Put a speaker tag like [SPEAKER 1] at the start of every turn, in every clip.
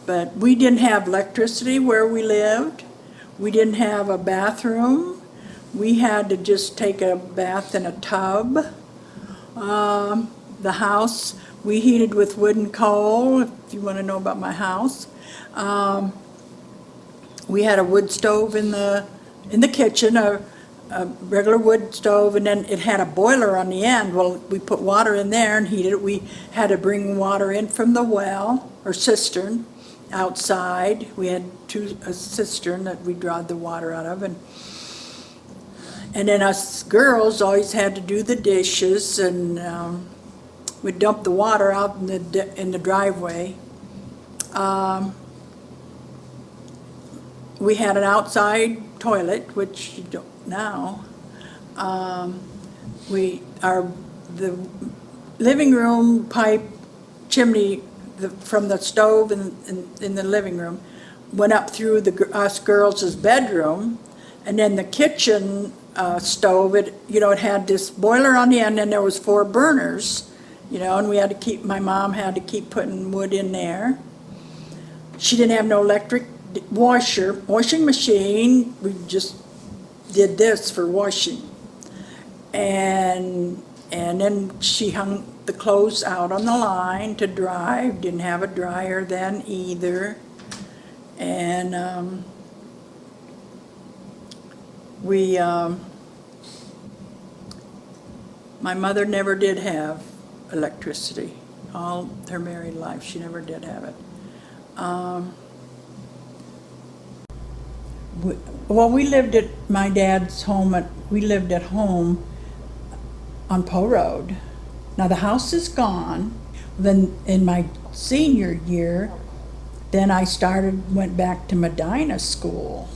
[SPEAKER 1] But we didn't have electricity where we lived. We didn't have a bathroom. We had to just take a bath in a tub. The house, we heated with wood and coal, if you want to know about my house. We had a wood stove in the kitchen, a regular wood stove, and then it had a boiler on the end. Well, we put water in there and heated it. We had to bring water in from the well or cistern outside. We had a cistern that we drawed the water out of, and then us girls always had to do the dishes, and we'd dump the water out in the driveway. We had an outside toilet, which you don't now. The living room pipe chimney from the stove in the living room went up through us girls' bedroom, and then the kitchen stove, it had this boiler on the end, and there was 4 burners, and my mom had to keep putting wood in there. She didn't have no electric washing machine. We just did this for washing, and then she hung the clothes out on the line to dry. Didn't have a dryer then either, and my mother never did have electricity. All her married life, she never did have it. We lived at my dad's home. We lived at home on Poe Road. Now the house is gone. Then in my senior year, then I went back to Medina school,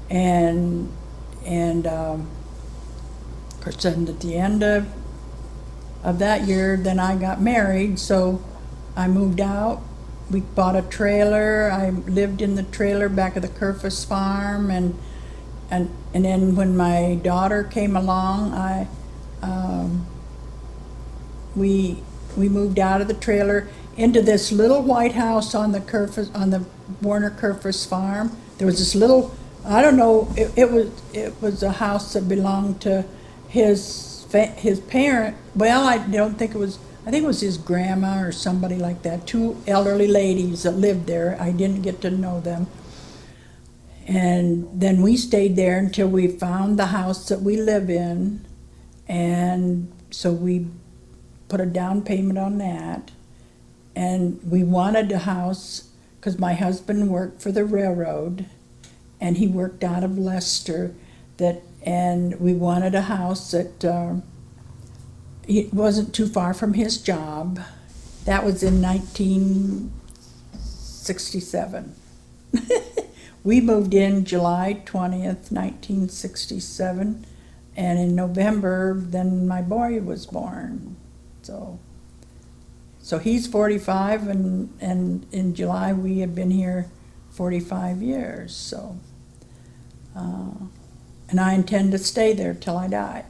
[SPEAKER 1] and of course, then at the end of that year, then I got married. So I moved out. We bought a trailer. I lived in the trailer back of the Kerfus farm, and then when my daughter came along, we moved out of the trailer into this little white house on the Warner Kerfus farm. There was this little, I don't know, it was a house that belonged to his parent. Well, I think it was his grandma or somebody like that, 2 elderly ladies that lived there. I didn't get to know them. And then we stayed there until we found the house that we live in. And so we put a down payment on that. And we wanted a house because my husband worked for the railroad, and he worked out of Leicester. And we wanted a house that it wasn't too far from his job. That was in 1967. We moved in July 20th, 1967, and in November, then my boy was born. So he's 45, and in July we have been here 45 years. So, and I intend to stay there till I die.